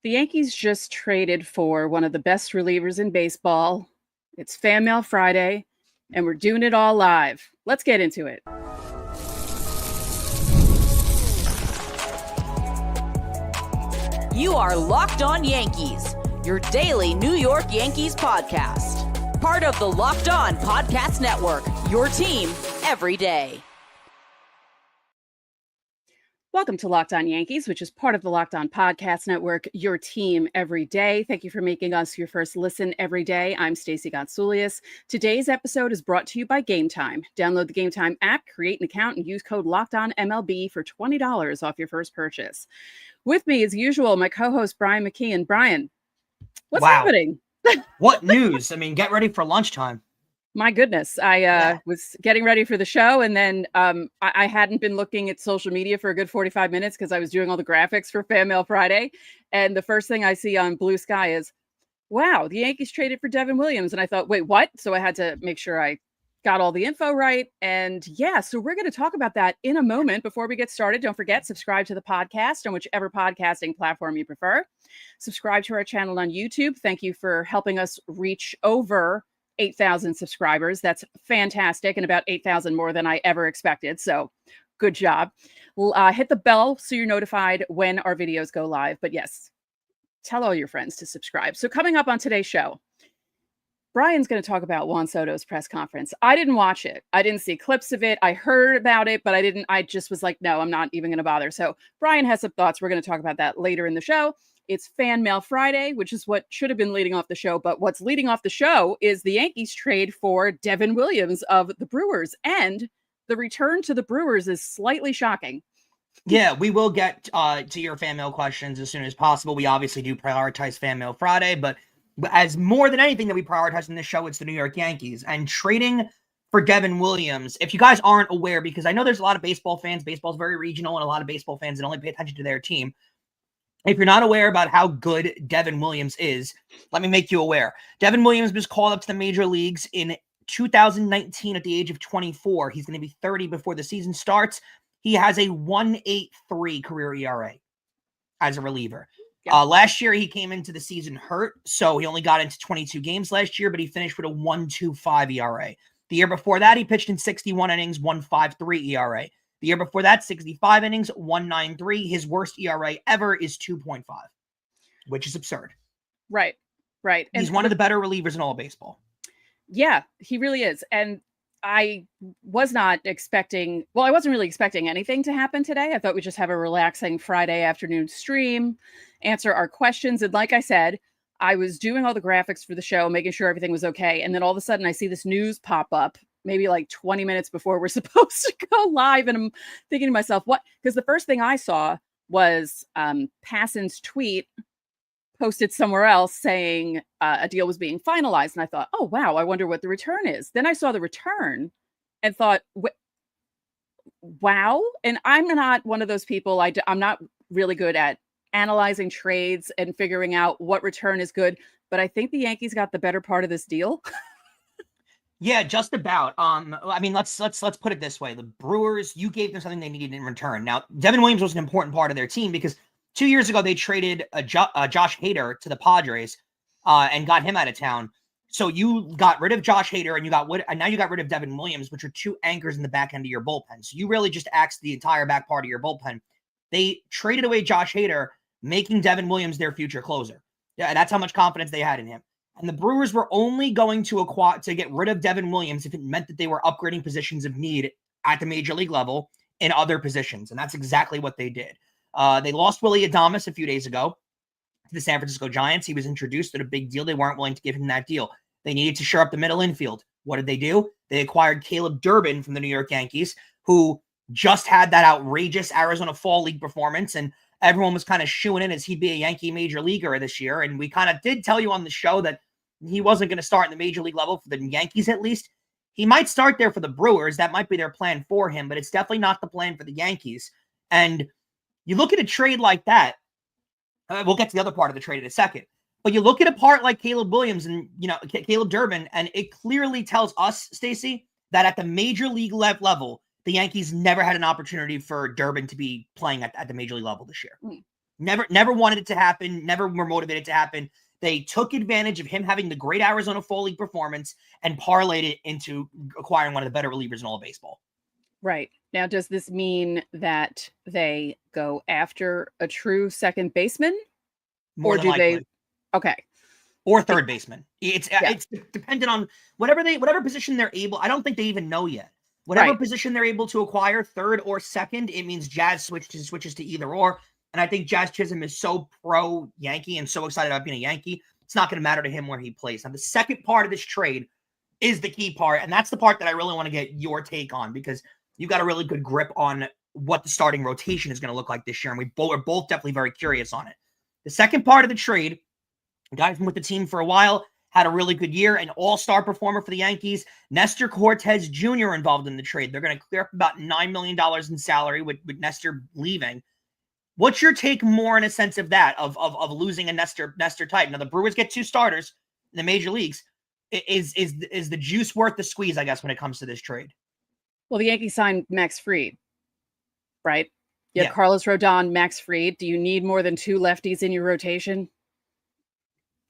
The Yankees just traded for one of the best relievers in baseball. It's Fanmail Friday, and we're doing it all live. Let's get into it. You are Locked On Yankees, your daily New York Yankees podcast. Part of the Locked On Podcast Network, your team every day. Welcome to Locked On Yankees, which is part of the Locked On Podcast Network, your team every day. Thank you for making us your first listen every day. I'm Stacey Gotsoulias. Today's episode is brought to you by Gametime. Download the Gametime app, create an account, and use code LOCKEDONMLB for $20 off your first purchase. With me, as usual, my co-host, Brian McKeon. Brian, what's happening? What news? I mean, get ready for lunchtime. My goodness, I was getting ready for the show, and then I hadn't been looking at social media for a good 45 minutes because I was doing all the graphics for Fanmail Friday. And the first thing I see on Blue Sky is, wow, the Yankees traded for Devin Williams. And I thought, wait, what? So I had to make sure I got all the info right. And yeah, so we're going to talk about that in a moment. Before we get started, don't forget, subscribe to the podcast on whichever podcasting platform you prefer. Subscribe to our channel on YouTube. Thank you for helping us reach over 8,000 subscribers. That's fantastic, and about 8,000 more than I ever expected. So good job. Hit the bell so you're notified when our videos go live. But yes, tell all your friends to subscribe. So coming up on today's show, Brian's going to talk about Juan Soto's press conference. I didn't watch it. I didn't see clips of it. I heard about it, but I just was like, no, I'm not even going to bother. So Brian has some thoughts. We're going to talk about that later in the show. It's Fanmail Friday, which is what should have been leading off the show. But what's leading off the show is the Yankees trade for Devin Williams of the Brewers. And the return to the Brewers is slightly shocking. Yeah, we will get to your fan mail questions as soon as possible. We obviously do prioritize Fanmail Friday, but as more than anything that we prioritize in this show, it's the New York Yankees. And trading for Devin Williams, if you guys aren't aware, because I know there's a lot of baseball fans, baseball's very regional, and a lot of baseball fans that only pay attention to their team. If you're not aware about how good Devin Williams is, let me make you aware. Devin Williams was called up to the major leagues in 2019 at the age of 24. He's going to be 30 before the season starts. He has a 1.83 career ERA as a reliever. Yeah. Last year, he came into the season hurt, so he only got into 22 games last year, but he finished with a 1.25 ERA. The year before that, he pitched in 61 innings, 1.53 ERA. The year before that, 65 innings, 1.93. His worst ERA ever is 2.5, which is absurd. Right. He's one of the better relievers in all of baseball. Yeah, he really is. And I was not expecting, I wasn't really expecting anything to happen today. I thought we'd just have a relaxing Friday afternoon stream, answer our questions. And like I said, I was doing all the graphics for the show, making sure everything was okay. And then all of a sudden I see this news pop up, maybe like 20 minutes before we're supposed to go live. And I'm thinking to myself, what? Because the first thing I saw was Passan's tweet posted somewhere else saying a deal was being finalized. And I thought, oh, wow, I wonder what the return is. Then I saw the return and thought, wow. And I'm not one of those people. I'm not really good at analyzing trades and figuring out what return is good. But I think the Yankees got the better part of this deal. Yeah, just about. I mean, let's put it this way: the Brewers, you gave them something they needed in return. Now, Devin Williams was an important part of their team because 2 years ago they traded Josh Hader to the Padres and got him out of town. So you got rid of Josh Hader and now you got rid of Devin Williams, which are two anchors in the back end of your bullpen. So you really just axed the entire back part of your bullpen. They traded away Josh Hader, making Devin Williams their future closer. Yeah, that's how much confidence they had in him. And the Brewers were only going to get rid of Devin Williams if it meant that they were upgrading positions of need at the major league level in other positions. And that's exactly what they did. They lost Willy Adames a few days ago to the San Francisco Giants. He was introduced at a big deal. They weren't willing to give him that deal. They needed to shore up the middle infield. What did they do? They acquired Caleb Durbin from the New York Yankees, who just had that outrageous Arizona Fall League performance. And everyone was kind of shooing in as he'd be a Yankee major leaguer this year. And we kind of did tell you on the show that he wasn't going to start in the major league level for the Yankees, at least. He might start there for the Brewers. That might be their plan for him, but it's definitely not the plan for the Yankees. And you look at a trade like that. We'll get to the other part of the trade in a second. But you look at a part like Caleb Williams and, Caleb Durbin, and it clearly tells us, Stacey, that at the major league level, the Yankees never had an opportunity for Durbin to be playing at the major league level this year. Never wanted it to happen. Never were motivated to happen. They took advantage of him having the great Arizona Fall League performance and parlayed it into acquiring one of the better relievers in all of baseball. Right. Now, does this mean that they go after a true second baseman? More than likely. They? Okay. Or third baseman. It's dependent on whatever position they're able. I don't think they even know yet. Whatever position they're able to acquire, third or second, it means Jazz switches to either or. And I think Jazz Chisholm is so pro-Yankee and so excited about being a Yankee, it's not going to matter to him where he plays. Now, the second part of this trade is the key part, and that's the part that I really want to get your take on, because you've got a really good grip on what the starting rotation is going to look like this year, and we're both definitely very curious on it. The second part of the trade, a guy from with the team for a while, had a really good year, an all-star performer for the Yankees, Nestor Cortez Jr. involved in the trade. They're going to clear up about $9 million in salary with Nestor leaving. What's your take more in a sense of that, of losing a Nestor type? Now, the Brewers get 2 starters in the major leagues. Is the juice worth the squeeze, I guess, when it comes to this trade? Well, the Yankees signed Max Fried, right? You have Carlos Rodon, Max Fried. Do you need more than 2 lefties in your rotation?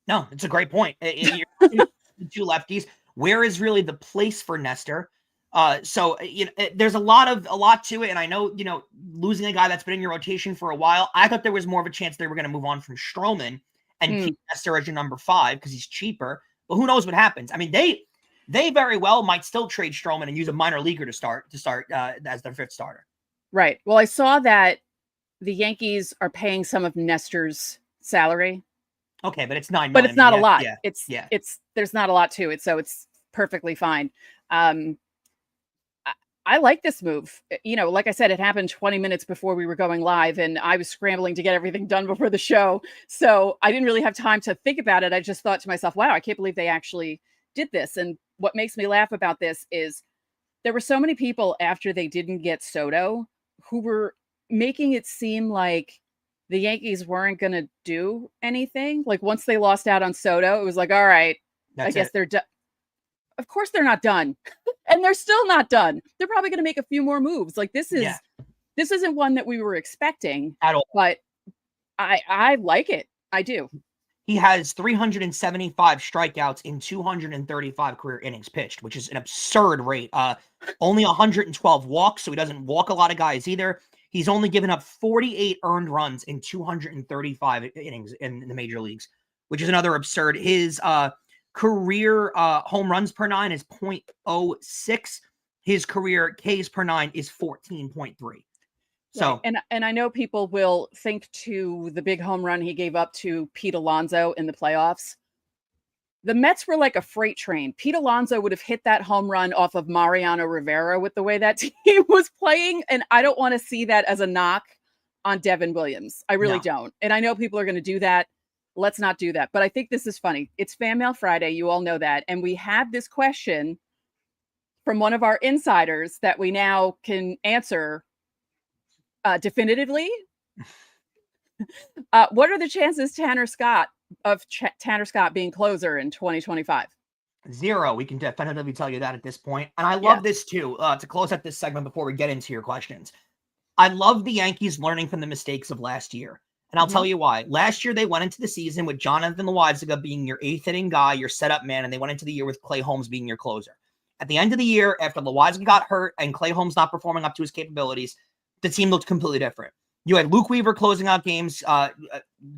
No, it's a great point. You're 2 lefties. Where is really the place for Nestor? So there's a lot to it, and I know losing a guy that's been in your rotation for a while. I thought there was more of a chance they were going to move on from Stroman and keep Nestor as your number 5 because he's cheaper. But who knows what happens? I mean, they very well might still trade Stroman and use a minor leaguer to start as their 5th starter. Right. Well, I saw that the Yankees are paying some of Nestor's salary. Okay, but it's $9 million. But it's not a lot. Yeah. There's not a lot to it, so it's perfectly fine. I like this move. Like I said, it happened 20 minutes before we were going live, and I was scrambling to get everything done before the show. So I didn't really have time to think about it. I just thought to myself, wow, I can't believe they actually did this. And what makes me laugh about this is there were so many people after they didn't get Soto who were making it seem like the Yankees weren't going to do anything. Like once they lost out on Soto, it was like, all right, I guess they're done. Of course they're not done. And they're still not done. They're probably going to make a few more moves. Like this isn't one that we were expecting at all. But I like it. I do. He has 375 strikeouts in 235 career innings pitched, which is an absurd rate. Only 112 walks, so he doesn't walk a lot of guys either. He's only given up 48 earned runs in 235 innings in the major leagues, which is another absurd. His career home runs per 9 is 0.06. His career Ks per 9 is 14.3. So right. And I know people will think to the big home run he gave up to Pete Alonso in the playoffs. The Mets were like a freight train. Pete Alonso would have hit that home run off of Mariano Rivera with the way that team was playing. And I don't want to see that as a knock on Devin Williams. I really don't. And I know people are going to do that. Let's not do that. But I think this is funny. It's Fanmail Friday. You all know that. And we had this question from one of our insiders that we now can answer definitively. What are the chances Tanner Scott being closer in 2025? 0. We can definitively tell you that at this point. And I love this too, to close out this segment before we get into your questions. I love the Yankees learning from the mistakes of last year. And I'll tell you why. Last year, they went into the season with Jonathan Loáisiga being your 8th inning guy, your setup man, and they went into the year with Clay Holmes being your closer. At the end of the year, after Loáisiga got hurt and Clay Holmes not performing up to his capabilities, the team looked completely different. You had Luke Weaver closing out games.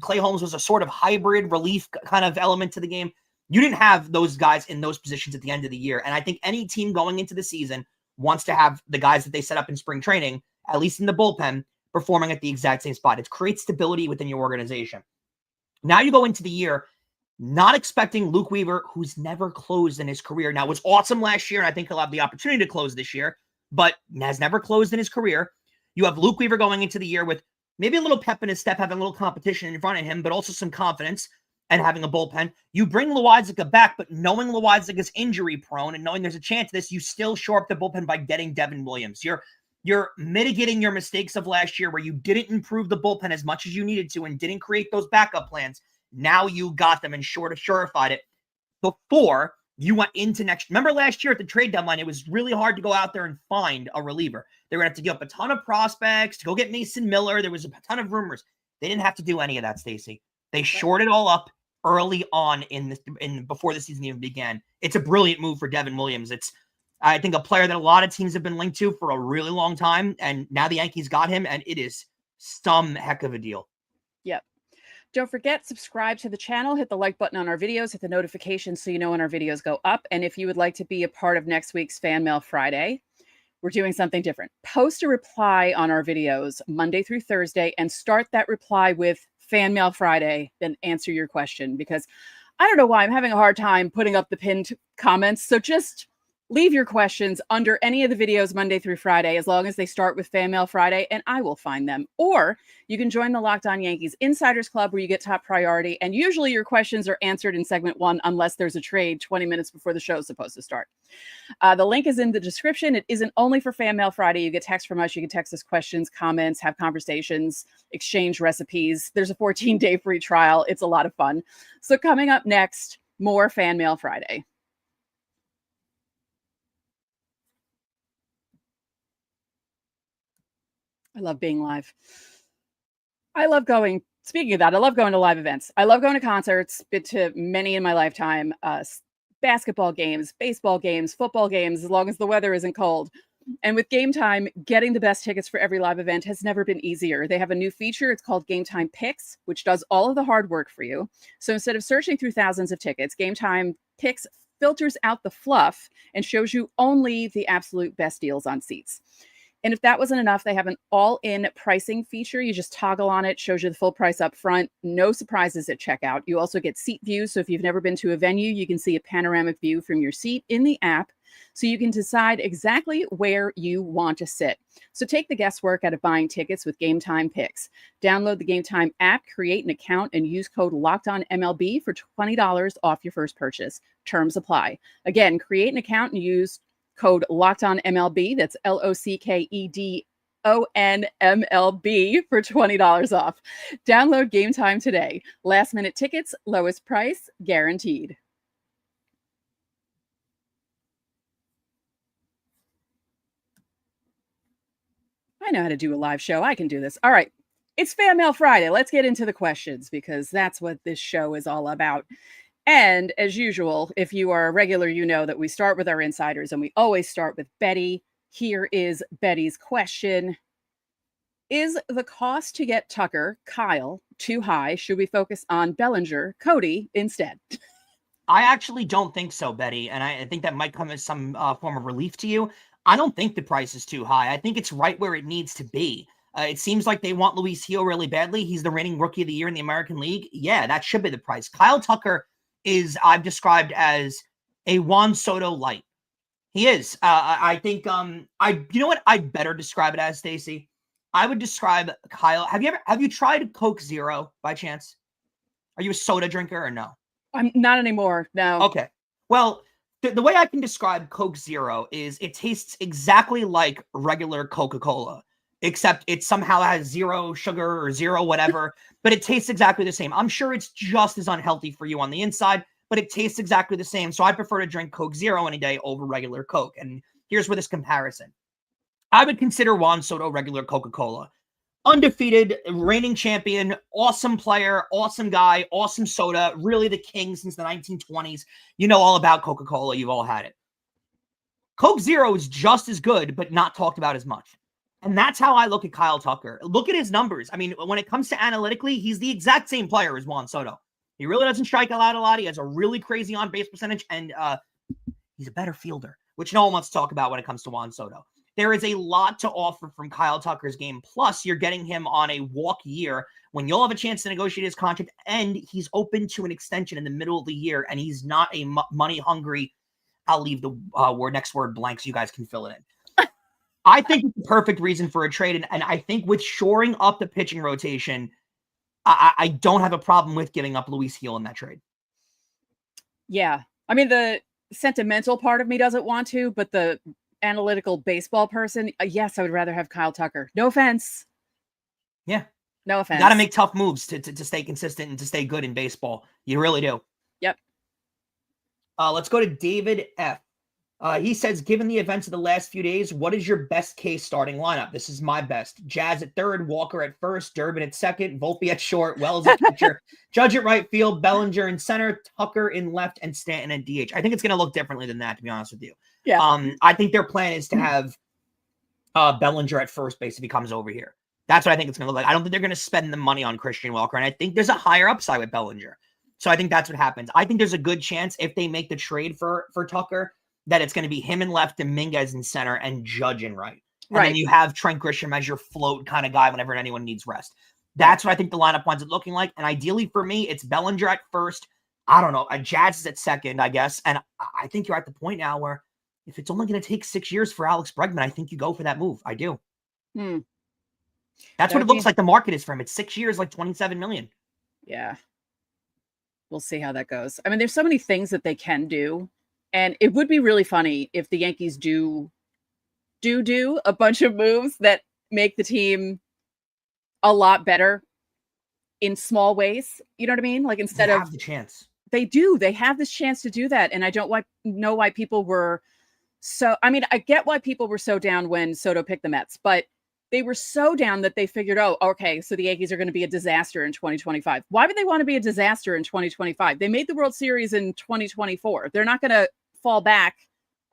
Clay Holmes was a sort of hybrid relief kind of element to the game. You didn't have those guys in those positions at the end of the year. And I think any team going into the season wants to have the guys that they set up in spring training, at least in the bullpen, performing at the exact same spot. It creates stability within your organization. Now you go into the year not expecting Luke Weaver, who's never closed in his career. Now, was awesome last year, and I think he'll have the opportunity to close this year, but has never closed in his career. You have Luke Weaver going into the year with maybe a little pep in his step, having a little competition in front of him, but also some confidence and having a bullpen. You bring Loáisiga back, but knowing Loáisiga's injury prone and knowing there's a chance of this, you still shore up the bullpen by getting Devin Williams. You're mitigating your mistakes of last year where you didn't improve the bullpen as much as you needed to and didn't create those backup plans. Now you got them and surefied it before you went into next. Remember last year at the trade deadline, it was really hard to go out there and find a reliever. They were going to have to give up a ton of prospects to go get Mason Miller. There was a ton of rumors. They didn't have to do any of that, Stacey. They shored it all up early on before the season even began. It's a brilliant move for Devin Williams. It's, I think, a player that a lot of teams have been linked to for a really long time, and now the Yankees got him, and it is some heck of a deal. Yep. Don't forget, subscribe to the channel, hit the like button on our videos, hit the notifications so you know when our videos go up. And if you would like to be a part of next week's Fan Mail Friday, we're doing something different. Post a reply on our videos Monday through Thursday and start that reply with Fan Mail Friday, then answer your question, because I don't know why I'm having a hard time putting up the pinned comments. So just leave your questions under any of the videos Monday through Friday, as long as they start with Fan Mail Friday, and I will find them. Or you can join the Locked On Yankees Insiders Club, where you get top priority. And usually your questions are answered in segment 1, unless there's a trade 20 minutes before the show is supposed to start. The link is in the description. It isn't only for Fan Mail Friday. You get text from us. You can text us questions, comments, have conversations, exchange recipes. There's a 14-day free trial. It's a lot of fun. So coming up next, more Fan Mail Friday. I love being live. I love going, speaking of that, I love going to live events. I love going to concerts, been to many in my lifetime, basketball games, baseball games, football games, as long as the weather isn't cold. And with Gametime, getting the best tickets for every live event has never been easier. They have a new feature. It's called Gametime Picks, which does all of the hard work for you. So instead of searching through thousands of tickets, Gametime Picks filters out the fluff and shows you only the absolute best deals on seats. And if that wasn't enough, they have an all-in pricing feature. You just toggle on it, shows you the full price up front, no surprises at checkout. You also get seat views. So if you've never been to a venue, you can see a panoramic view from your seat in the app, so you can decide exactly where you want to sit. So take the guesswork out of buying tickets with Gametime Picks. Download the Gametime app, create an account, and use code LOCKEDONMLB for $20 off your first purchase. Terms apply. Again, create an account and use code LOCKEDONMLB. That's LOCKEDONMLB for $20 off. Download Gametime today. Last minute tickets, lowest price guaranteed. I know how to do a live show. I can do this. All right. It's Fan Mail Friday. Let's get into the questions, because that's what this show is all about. And as usual, if you are a regular, you know that we start with our insiders, and we always start with Betty. Here is Betty's question. Is the cost to get Tucker, Kyle, too high? Should we focus on Bellinger, Cody instead? I actually don't think so, Betty. And I think that might come as some form of relief to you. I don't think the price is too high. I think it's right where it needs to be. It seems like they want Luis Gil really badly. He's the reigning Rookie of the Year in the American League. Yeah, that should be the price. Kyle Tucker is, I've described as a Juan Soto light. He is. I think, you know what I'd better describe it as, Stacey? I would describe Kyle. Have you tried Coke Zero by chance? Are you a soda drinker or no? I'm not anymore. No. Okay. Well, the way I can describe Coke Zero is it tastes exactly like regular Coca-Cola, except it somehow has zero sugar or zero whatever, but it tastes exactly the same. I'm sure it's just as unhealthy for you on the inside, but it tastes exactly the same. So I prefer to drink Coke Zero any day over regular Coke. And here's where this comparison. I would consider Juan Soto regular Coca-Cola. Undefeated, reigning champion, awesome player, awesome guy, awesome soda, really the king since the 1920s. You know all about Coca-Cola. You've all had it. Coke Zero is just as good, but not talked about as much. And that's how I look at Kyle Tucker. Look at his numbers. I mean, when it comes to analytically, he's the exact same player as Juan Soto. He really doesn't strike out a lot. He has a really crazy on-base percentage, and he's a better fielder, which no one wants to talk about when it comes to Juan Soto. There is a lot to offer from Kyle Tucker's game. Plus, you're getting him on a walk year when you'll have a chance to negotiate his contract, and he's open to an extension in the middle of the year, and he's not a money-hungry. I'll leave the next word blank so you guys can fill it in. I think it's the perfect reason for a trade, and I think with shoring up the pitching rotation, I don't have a problem with giving up Luis Gil in that trade. Yeah. I mean, the sentimental part of me doesn't want to, but the analytical baseball person, yes, I would rather have Kyle Tucker. No offense. Yeah. No offense. Got to make tough moves to stay consistent and to stay good in baseball. You really do. Yep. Let's go to David F. He says, given the events of the last few days, what is your best case starting lineup? This is my best. Jazz at third, Walker at first, Durbin at second, Volpe at short, Wells at catcher, Judge at right field, Bellinger in center, Tucker in left, and Stanton at DH. I think it's going to look differently than that, to be honest with you. Yeah. I think their plan is to have Bellinger at first base if he comes over here. That's what I think it's going to look like. I don't think they're going to spend the money on Christian Walker, and I think there's a higher upside with Bellinger. So I think that's what happens. I think there's a good chance if they make the trade for Tucker that it's going to be him in left, Dominguez in center, and Judge in right. And then you have Trent Grisham as your float kind of guy whenever anyone needs rest. That's what I think the lineup winds up looking like. And ideally for me, it's Bellinger at first. I don't know. Jazz is at second, I guess. And I think you're at the point now where if it's only going to take 6 years for Alex Bregman, I think you go for that move. I do. That's what it looks like the market is for him. It's 6 years, like $27 million. Yeah. We'll see how that goes. I mean, there's so many things that they can do. And it would be really funny if the Yankees do a bunch of moves that make the team a lot better in small ways. You know what I mean? Like instead of the chance. They have this chance to do that. And I don't know why people were so, I mean, I get why people were so down when Soto picked the Mets, but they were so down that they figured, oh, okay, so the Yankees are going to be a disaster in 2025. Why would they want to be a disaster in 2025? They made the World Series in 2024. They're not going to fall back.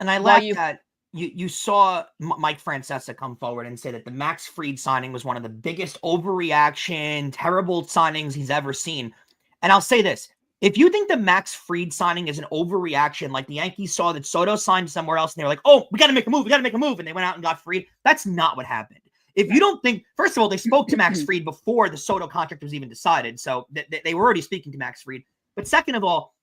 And I like that you saw Mike Francesa come forward and say that the Max Fried signing was one of the biggest overreaction, terrible signings he's ever seen. And I'll say this. If you think the Max Fried signing is an overreaction, like the Yankees saw that Soto signed somewhere else and they were like, oh, we got to make a move. And they went out and got Fried. That's not what happened. If you don't think, first of all, they spoke to Max Fried before the Soto contract was even decided. So they were already speaking to Max Fried. But second of all,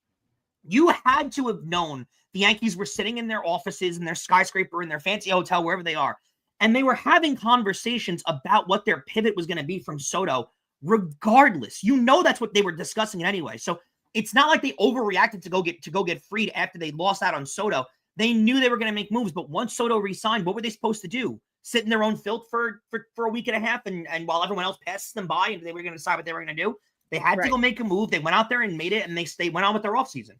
you had to have known the Yankees were sitting in their offices, in their skyscraper, in their fancy hotel, wherever they are. And they were having conversations about what their pivot was going to be from Soto, regardless. You know that's what they were discussing anyway. So it's not like they overreacted to go get Fried after they lost out on Soto. They knew they were going to make moves, but once Soto re-signed, what were they supposed to do? Sit in their own filth for a week and a half and while everyone else passes them by and they were going to decide what they were going to do? They had to go make a move. They went out there and made it, and they went on with their offseason.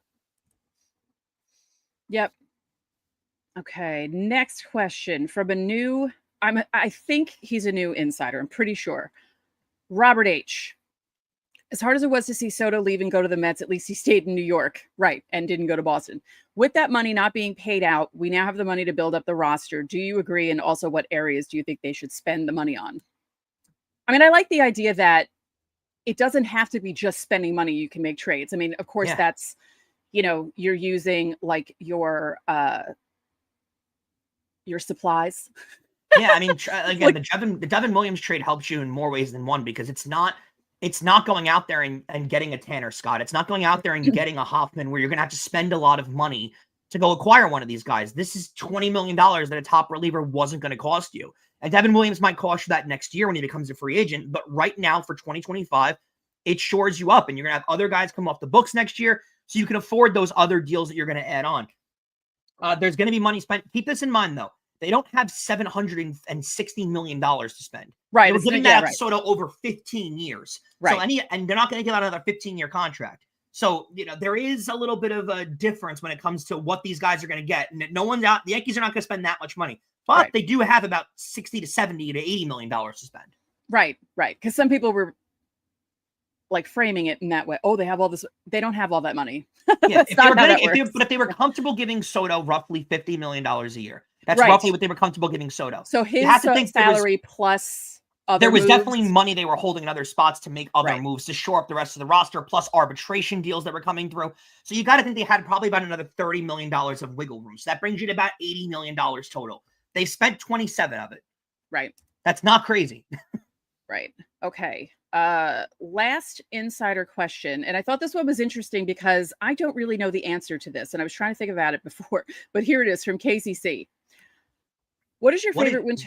Yep. Okay. Next question from a new, I think he's a new insider. I'm pretty sure. Robert H. As hard as it was to see Soto leave and go to the Mets, at least he stayed in New York, right, and didn't go to Boston. With that money not being paid out, we now have the money to build up the roster. Do you agree? And also, what areas do you think they should spend the money on? I mean, I like the idea that it doesn't have to be just spending money. You can make trades. I mean, of course, that's, you're using like your supplies. Yeah, I mean, again, the Devin Williams trade helps you in more ways than one because it's not going out there and getting a Tanner Scott. It's not going out there and getting a Hoffman where you're going to have to spend a lot of money to go acquire one of these guys. This is $20 million that a top reliever wasn't going to cost you. And Devin Williams might cost you that next year when he becomes a free agent. But right now for 2025, it shores you up. And you're going to have other guys come off the books next year so you can afford those other deals that you're going to add on. There's going to be money spent. Keep this in mind, though. They don't have $760 million to spend. Right. They're giving that sort of over 15 years. Right. So and they're not going to give out another 15-year contract. So, there is a little bit of a difference when it comes to what these guys are going to get. And no one's out. The Yankees are not going to spend that much money. But they do have about $60 to $70 to $80 million to spend. Right. Because some people were like framing it in that way. Oh, they have all this. They don't have all that money. Yeah, if they were comfortable giving Soto roughly $50 million a year, that's roughly what they were comfortable giving Soto. So his salary plus other there was moves. Definitely money they were holding in other spots to make other moves to shore up the rest of the roster, plus arbitration deals that were coming through. So you got to think they had probably about another $30 million of wiggle room. So that brings you to about $80 million total. They spent 27 of it. Right. That's not crazy. Right. Okay. Last insider question. And I thought this one was interesting because I don't really know the answer to this. And I was trying to think about it before, but here it is from KCC. What is your favorite winter?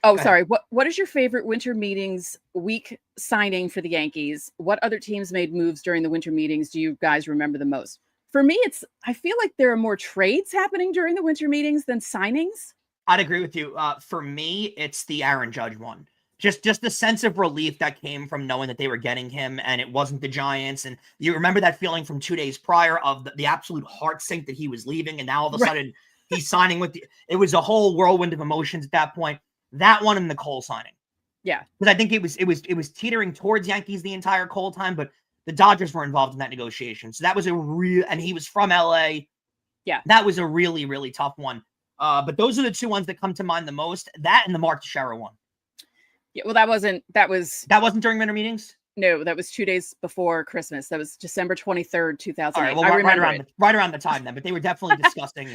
Oh, sorry. What is your favorite winter meetings week signing for the Yankees? What other teams made moves during the winter meetings do you guys remember the most? For me, I feel like there are more trades happening during the winter meetings than signings. I'd agree with you. For me, it's the Aaron Judge one. Just the sense of relief that came from knowing that they were getting him and it wasn't the Giants. And you remember that feeling from 2 days prior of the absolute heart sink that he was leaving. And now all of a sudden He's signing with it was a whole whirlwind of emotions at that point. That one and the Cole signing. Yeah. Because I think it was teetering towards Yankees the entire Cole time, but the Dodgers were involved in that negotiation. So that was and he was from LA. Yeah. That was a really, really tough one. But those are the two ones that come to mind the most. That and the Mark Teixeira one. Yeah, well, that wasn't during winter meetings? No, that was 2 days before Christmas. That was December 23rd, 2008. All right, well, I remember right around the time then, but they were definitely discussing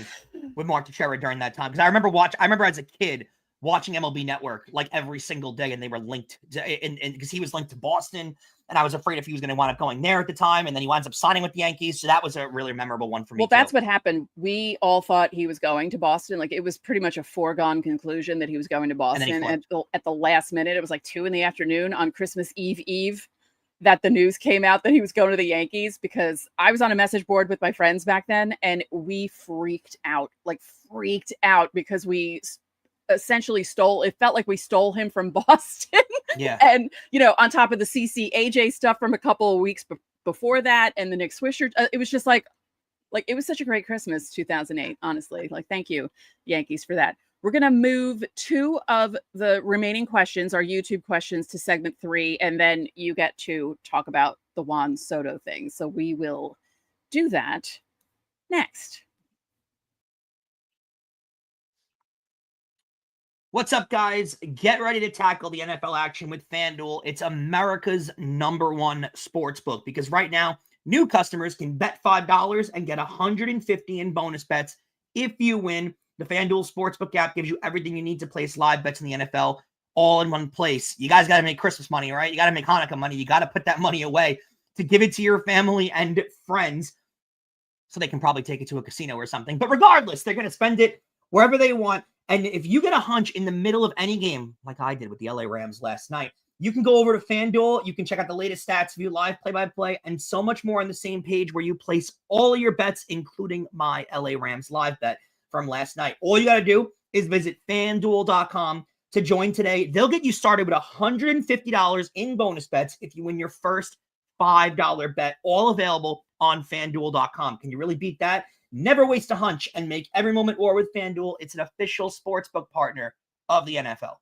with Mark Teixeira during that time. Because I remember as a kid watching MLB Network like every single day, and they were linked and because he was linked to Boston, and I was afraid if he was going to wind up going there at the time, and then he winds up signing with the Yankees. So that was a really memorable one for me. Well, that's what happened. We all thought he was going to Boston. Like, it was pretty much a foregone conclusion that he was going to Boston. And at the last minute, it was like 2 p.m. on Christmas Eve that the news came out that he was going to the Yankees, because I was on a message board with my friends back then, and we freaked out because we essentially it felt like we stole him from Boston. Yeah. And, on top of the CC-AJ stuff from a couple of weeks before that, and the Nick Swisher, it was just like it was such a great Christmas, 2008, honestly. Like, thank you, Yankees, for that. We're going to move 2 of the remaining questions, our YouTube questions, to segment 3, and then you get to talk about the Juan Soto thing. So we will do that next. What's up, guys? Get ready to tackle the NFL action with FanDuel. It's America's #1 sports book, because right now, new customers can bet $5 and get $150 in bonus bets if you win. The FanDuel Sportsbook app gives you everything you need to place live bets in the NFL all in one place. You guys got to make Christmas money, right? You got to make Hanukkah money. You got to put that money away to give it to your family and friends so they can probably take it to a casino or something. But regardless, they're going to spend it wherever they want. And if you get a hunch in the middle of any game, like I did with the LA Rams last night, you can go over to FanDuel. You can check out the latest stats, view live play-by-play, and so much more on the same page where you place all of your bets, including my LA Rams live bet from last night. All you got to do is visit FanDuel.com to join today. They'll get you started with $150 in bonus bets if you win your first $5 bet, all available on FanDuel.com. Can you really beat that? Never waste a hunch and make every moment more with FanDuel. It's an official sportsbook partner of the NFL.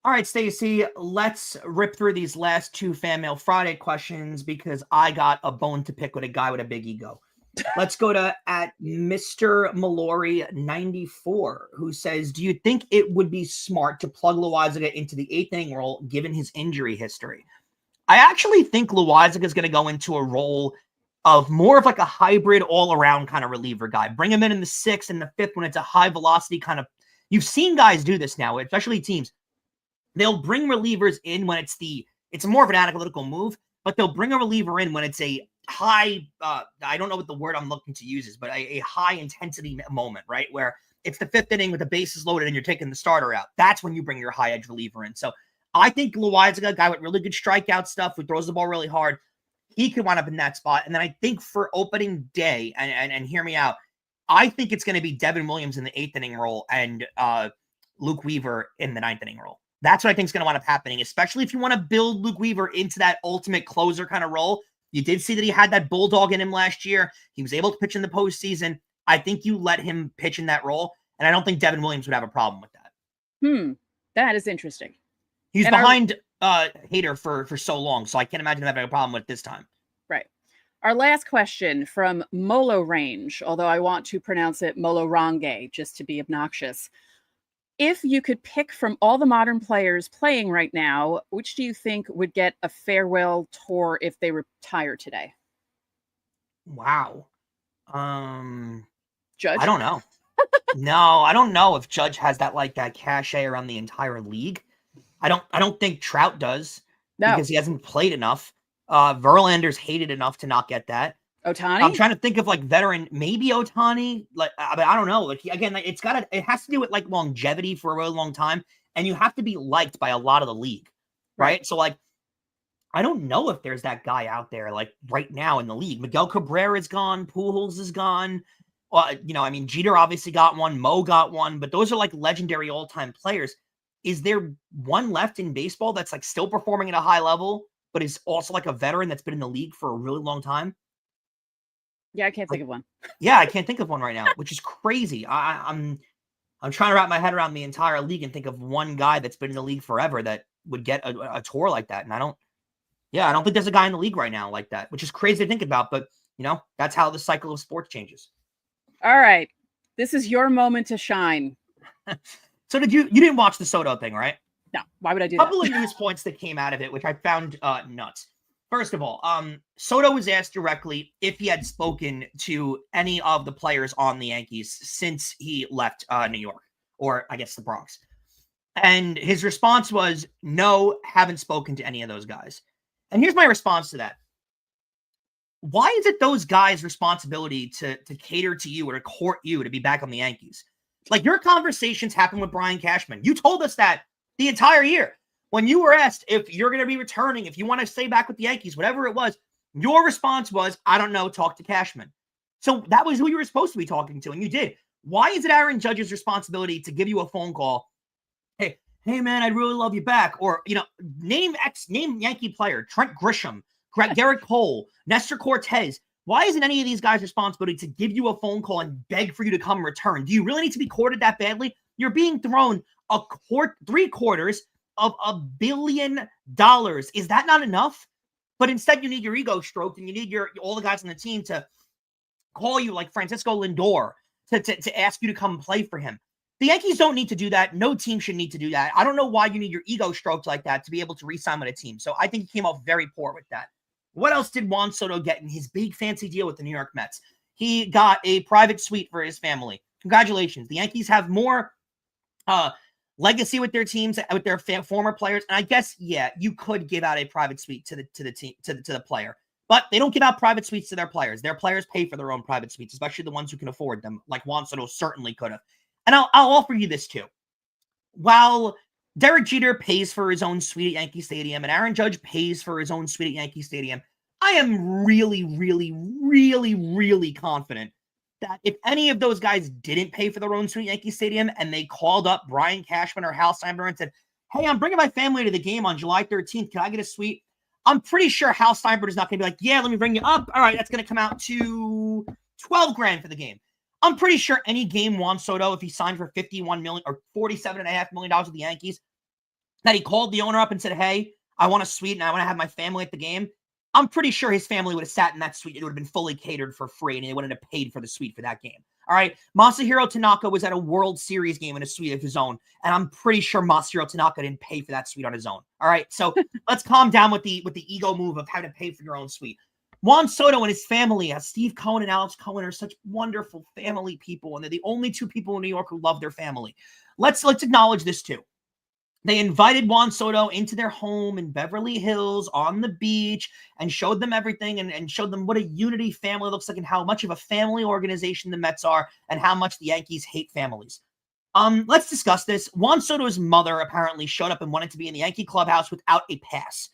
All right, Stacey, let's rip through these last 2 Fanmail Friday questions, because I got a bone to pick with a guy with a big ego. Let's go to at Mr. Mallory 94, who says, do you think it would be smart to plug Loaizaga into the 8th inning role given his injury history? I actually think Loaizaga is going to go into a role of more of like a hybrid all-around kind of reliever guy. Bring him in the 6th and the 5th when it's a high-velocity kind of... You've seen guys do this now, especially teams. They'll bring relievers in when it's more of an analytical move, but they'll bring a reliever in when it's a high, I don't know what the word I'm looking to use is, but a high-intensity moment, right? Where it's the 5th inning with the bases loaded and you're taking the starter out. That's when you bring your high-edge reliever in. So I think Loaizaga, a guy with really good strikeout stuff, who throws the ball really hard, he could wind up in that spot. And then I think for opening day, and hear me out, I think it's going to be Devin Williams in the 8th inning role and Luke Weaver in the 9th inning role. That's what I think is going to wind up happening, especially if you want to build Luke Weaver into that ultimate closer kind of role. You did see that he had that bulldog in him last year. He was able to pitch in the postseason. I think you let him pitch in that role, and I don't think Devin Williams would have a problem with that. That is interesting. He's behind Hader for so long, so I can't imagine him having a problem with it this time. Right. Our last question from Molo Range, although I want to pronounce it Molorange just to be obnoxious. If you could pick from all the modern players playing right now, which do you think would get a farewell tour if they retire today? Wow. Judge? I don't know. No, I don't know if Judge has that cachet around the entire league. I don't think Trout does, because he hasn't played enough. Verlander's hated enough to not get that. Ohtani? I'm trying to think of veteran, maybe Ohtani. I don't know. It has to do with longevity for a really long time, and you have to be liked by a lot of the league, right? So I don't know if there's that guy out there right now in the league. Miguel Cabrera is gone. Pujols is gone. Jeter obviously got one. Mo got one, but those are legendary all-time players. Is there one left in baseball that's still performing at a high level, but is also a veteran that's been in the league for a really long time? Yeah, I can't think of one. Yeah, I can't think of one right now, which is crazy. I'm trying to wrap my head around the entire league and think of one guy that's been in the league forever that would get a tour like that. And I don't think there's a guy in the league right now like that, which is crazy to think about. But, that's how the cycle of sports changes. All right. This is your moment to shine. So you didn't watch the Soto thing, right? No. Why would I do that? A couple of news points that came out of it, which I found nuts. First of all, Soto was asked directly if he had spoken to any of the players on the Yankees since he left New York, or I guess the Bronx. And his response was, no, haven't spoken to any of those guys. And here's my response to that. Why is it those guys' responsibility to cater to you or to court you to be back on the Yankees? Like, your conversations happened with Brian Cashman. You told us that the entire year. When you were asked if you're going to be returning, if you want to stay back with the Yankees, whatever it was, your response was, I don't know, talk to Cashman. So that was who you were supposed to be talking to, and you did. Why is it Aaron Judge's responsibility to give you a phone call? Hey man, I'd really love you back. Or, name Yankee player, Trent Grisham, Garrett Cole, Nestor Cortez. Why isn't any of these guys' responsibility to give you a phone call and beg for you to come return? Do you really need to be courted that badly? You're being thrown $750 million. Is that not enough? But instead, you need your ego stroked, and you need all the guys on the team to call you like Francisco Lindor to ask you to come play for him. The Yankees don't need to do that. No team should need to do that. I don't know why you need your ego stroked like that to be able to re-sign with a team. So I think he came off very poor with that. What else did Juan Soto get in his big fancy deal with the New York Mets? He got a private suite for his family. Congratulations. The Yankees have more legacy with their teams, with their former players. And I guess, you could give out a private suite to the team, to the player. But they don't give out private suites to their players. Their players pay for their own private suites, especially the ones who can afford them, like Juan Soto certainly could have. And I'll offer you this too. While Derek Jeter pays for his own suite at Yankee Stadium and Aaron Judge pays for his own suite at Yankee Stadium, I am really, really, really, really confident that if any of those guys didn't pay for their own suite at Yankee Stadium and they called up Brian Cashman or Hal Steinbrenner and said, hey, I'm bringing my family to the game on July 13th. Can I get a suite? I'm pretty sure Hal Steinbrenner is not going to be like, yeah, let me bring you up. All right, that's going to come out to $12,000 for the game. I'm pretty sure any game Juan Soto, if he signed for $51 million or $47.5 million with the Yankees, that he called the owner up and said, hey, I want a suite and I want to have my family at the game. I'm pretty sure his family would have sat in that suite. It would have been fully catered for free, and they wouldn't have paid for the suite for that game. All right. Masahiro Tanaka was at a World Series game in a suite of his own, and I'm pretty sure Masahiro Tanaka didn't pay for that suite on his own. All right. So let's calm down with the ego move of having to pay for your own suite. Juan Soto and his family, Steve Cohen and Alex Cohen, are such wonderful family people, and they're the only two people in New York who love their family. Let's acknowledge this too. They invited Juan Soto into their home in Beverly Hills on the beach and showed them everything and showed them what a unity family looks like and how much of a family organization the Mets are and how much the Yankees hate families. Let's discuss this. Juan Soto's mother apparently showed up and wanted to be in the Yankee clubhouse without a pass.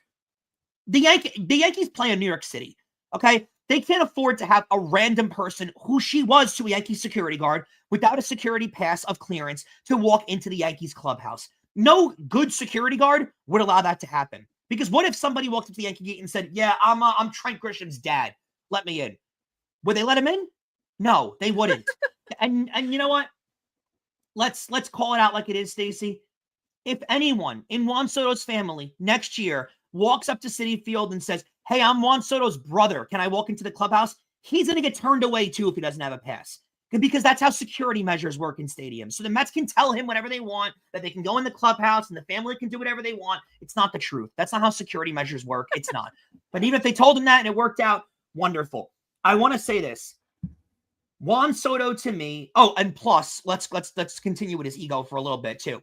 The Yankees play in New York City, okay? They can't afford to have a random person who she was to a Yankees security guard without a security pass of clearance to walk into the Yankees clubhouse. No good security guard would allow that to happen. Because what if somebody walked up to the Yankee gate and said, yeah, I'm Trent Grisham's dad. Let me in. Would they let him in? No, they wouldn't. and you know what? Let's call it out like it is, Stacey. If anyone in Juan Soto's family next year walks up to Citi Field and says, hey, I'm Juan Soto's brother. Can I walk into the clubhouse? He's going to get turned away too if he doesn't have a pass. Because that's how security measures work in stadiums. So the Mets can tell him whatever they want, that they can go in the clubhouse and the family can do whatever they want. It's not the truth. That's not how security measures work. It's not. But even if they told him that and it worked out, wonderful. I want to say this. Juan Soto to me. Oh, and plus, let's continue with his ego for a little bit too.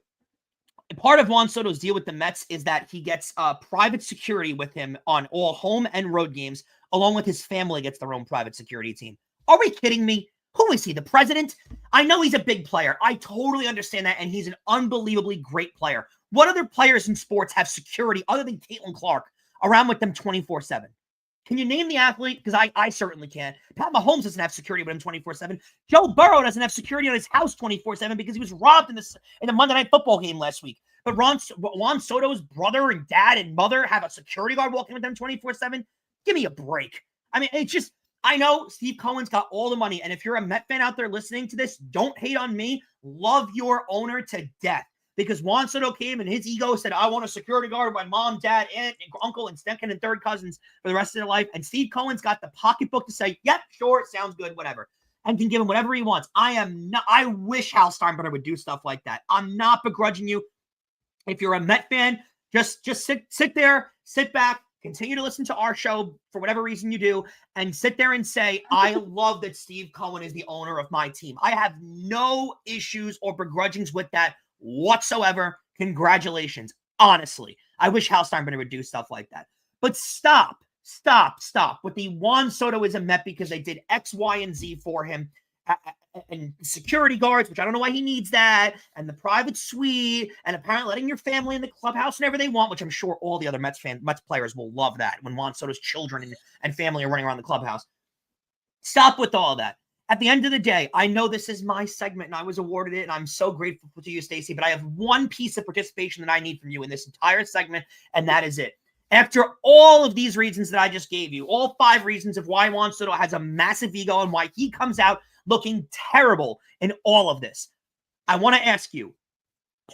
Part of Juan Soto's deal with the Mets is that he gets private security with him on all home and road games, along with his family gets their own private security team. Are we kidding me? Who is he, the president? I know he's a big player. I totally understand that, and he's an unbelievably great player. What other players in sports have security other than Caitlin Clark around with them 24/7? Can you name the athlete? Because I certainly can. Pat Mahomes doesn't have security with him 24/7. Joe Burrow doesn't have security on his house 24/7 because he was robbed in the Monday Night Football game last week. But Juan Soto's brother and dad and mother have a security guard walking with them 24/7. Give me a break. I mean, it's just... I know Steve Cohen's got all the money. And if you're a Met fan out there listening to this, don't hate on me. Love your owner to death. Because Juan Soto came and his ego said, I want a security guard with my mom, dad, aunt, and uncle, and second and third cousins for the rest of their life. And Steve Cohen's got the pocketbook to say, yep, sure, sounds good, whatever. And can give him whatever he wants. I wish Hal Steinbrenner would do stuff like that. I'm not begrudging you. If you're a Met fan, just sit there, sit back, continue to listen to our show for whatever reason you do, and sit there and say, I love that Steve Cohen is the owner of my team. I have no issues or begrudgings with that whatsoever. Congratulations. Honestly, I wish Hal Steinbrenner would do stuff like that. But stop with the Juan Soto is a Met because they did X, Y, and Z for him. And security guards, which I don't know why he needs that, and the private suite, and apparently letting your family in the clubhouse whenever they want, which I'm sure all the other Mets players will love that when Juan Soto's children and family are running around the clubhouse. Stop with all that. At the end of the day, I know this is my segment and I was awarded it, and I'm so grateful to you, Stacey, but I have one piece of participation that I need from you in this entire segment, and that is it. After all of these reasons that I just gave you, all 5 reasons of why Juan Soto has a massive ego and why he comes out looking terrible in all of this, I want to ask you,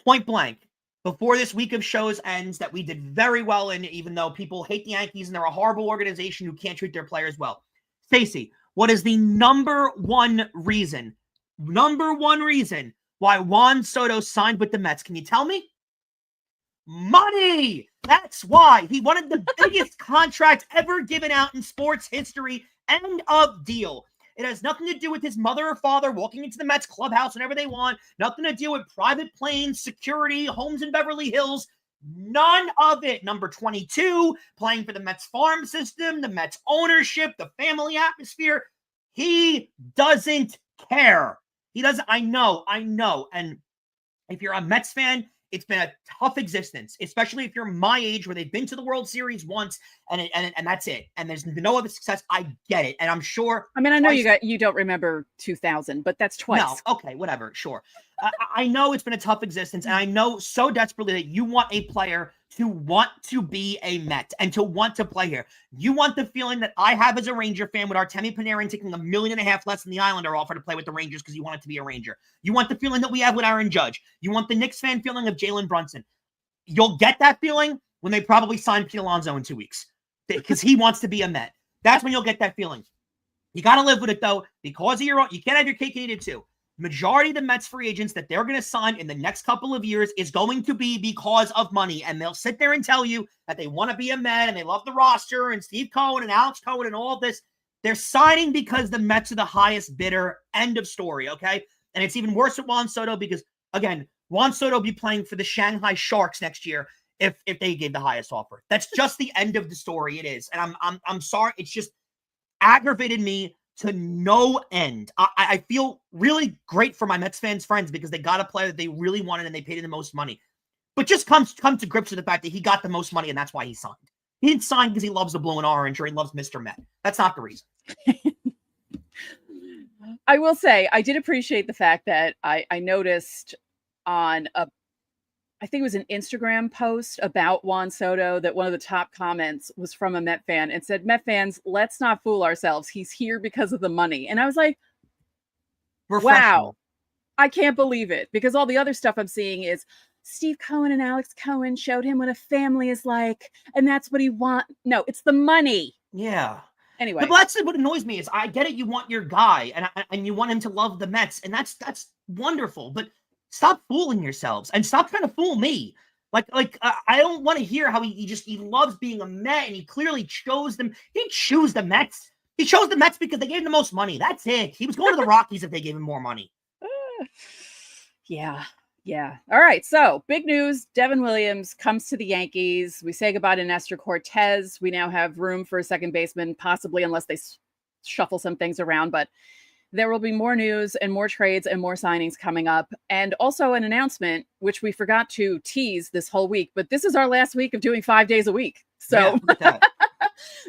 point blank, before this week of shows ends that we did very well in, even though people hate the Yankees and they're a horrible organization who can't treat their players well. Stacey, what is the number one reason why Juan Soto signed with the Mets? Can you tell me? Money! That's why. He wanted the biggest contract ever given out in sports history. End of deal. It has nothing to do with his mother or father walking into the Mets clubhouse whenever they want. Nothing to do with private planes, security, homes in Beverly Hills. None of it. Number 22, playing for the Mets farm system, the Mets ownership, the family atmosphere. He doesn't care. He doesn't. I know. And if you're a Mets fan, it's been a tough existence, especially if you're my age where they've been to the World Series once and that's it. And there's no other success. I get it. And I'm sure. I mean, I know you don't remember 2000, but that's twice. No. Okay, whatever. Sure. I know it's been a tough existence, and I know so desperately that you want a player to want to be a Met and to want to play here. You want the feeling that I have as a Ranger fan with Artemi Panarin taking $1.5 million less than the Islander offer to play with the Rangers because you want it to be a Ranger. You want the feeling that we have with Aaron Judge. You want the Knicks fan feeling of Jalen Brunson. You'll get that feeling when they probably sign Pete Alonso in 2 weeks because he wants to be a Met. That's when you'll get that feeling. You got to live with it, though, because of your own. You can't have your cake and eat it, too. Majority of the Mets free agents that they're going to sign in the next couple of years is going to be because of money. And they'll sit there and tell you that they want to be a Met and they love the roster and Steve Cohen and Alex Cohen and all this. They're signing because the Mets are the highest bidder. End of story, okay? And it's even worse with Juan Soto because, again, Juan Soto will be playing for the Shanghai Sharks next year if they gave the highest offer. That's just the end of the story. It is. And I'm sorry. It's just aggravated me to no end. I feel really great for my Mets fans' friends because they got a player that they really wanted and they paid him the most money. But just come to grips with the fact that he got the most money and that's why he signed. He didn't sign because he loves the blue and orange or he loves Mr. Met. That's not the reason. I will say, I did appreciate the fact that I noticed on I think it was an Instagram post about Juan Soto that one of the top comments was from a Met fan and said, Met fans, let's not fool ourselves. He's here because of the money. And I was like, wow, I can't believe it. Because all the other stuff I'm seeing is Steve Cohen and Alex Cohen showed him what a family is like. And that's what he wants. No, it's the money. Yeah. Anyway. But that's what annoys me is I get it. You want your guy and you want him to love the Mets. And that's wonderful. But stop fooling yourselves and stop trying to fool me. I don't want to hear how he loves being a Met and he clearly chose them. He didn't choose the Mets. He chose the Mets because they gave him the most money. That's it. He was going to the Rockies if they gave him more money. Yeah. All right. So big news. Devin Williams comes to the Yankees. We say goodbye to Nestor Cortez. We now have room for a second baseman, possibly unless they shuffle some things around, but there will be more news and more trades and more signings coming up. And also an announcement, which we forgot to tease this whole week, but this is our last week of doing 5 days a week. So, yeah,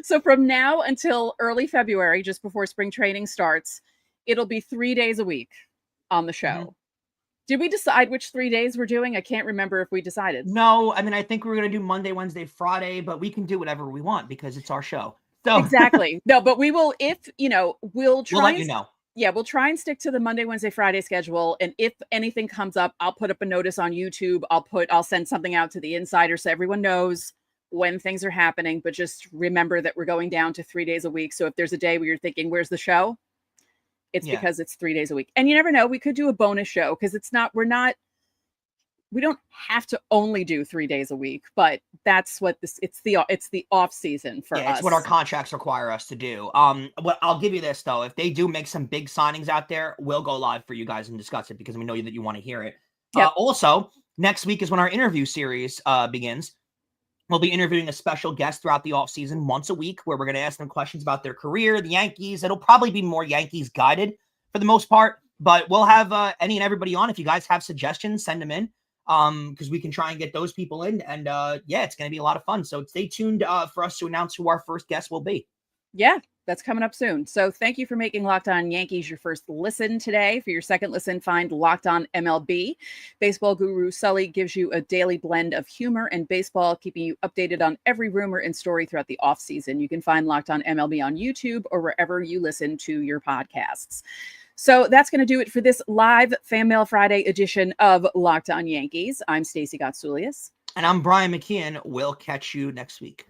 so from now until early February, just before spring training starts, it'll be 3 days a week on the show. Mm-hmm. Did we decide which 3 days we're doing? I can't remember if we decided. No, I mean, I think we were going to do Monday, Wednesday, Friday, but we can do whatever we want because it's our show. So Exactly. No, but we will, if, we'll try. we'll let you know. Yeah, we'll try and stick to the Monday, Wednesday, Friday schedule. And if anything comes up, I'll put up a notice on YouTube. I'll send something out to the insider so everyone knows when things are happening. But just remember that we're going down to 3 days a week. So if there's a day where you're thinking, where's the show? It's because it's 3 days a week. And you never know, we could do a bonus show because we don't have to only do 3 days a week, but that's what it's the off season for us. It's what our contracts require us to do. I'll give you this though. If they do make some big signings out there, we'll go live for you guys and discuss it because we know that you want to hear it. Yep. Also, next week is when our interview series begins. We'll be interviewing a special guest throughout the off season once a week where we're going to ask them questions about their career, the Yankees. It'll probably be more Yankees guided for the most part, but we'll have any and everybody on. If you guys have suggestions, send them in. Because we can try and get those people in, and it's going to be a lot of fun. So stay tuned for us to announce who our first guest will be. Yeah, that's coming up soon. So thank you for making Locked On Yankees your first listen today. For your second listen, find Locked On MLB. Baseball guru Sully gives you a daily blend of humor and baseball, keeping you updated on every rumor and story throughout the offseason. You can find Locked On MLB on YouTube or wherever you listen to your podcasts. So that's going to do it for this live Fanmail Friday edition of Locked On Yankees. I'm Stacey Gotsoulias. And I'm Brian McKeon. We'll catch you next week.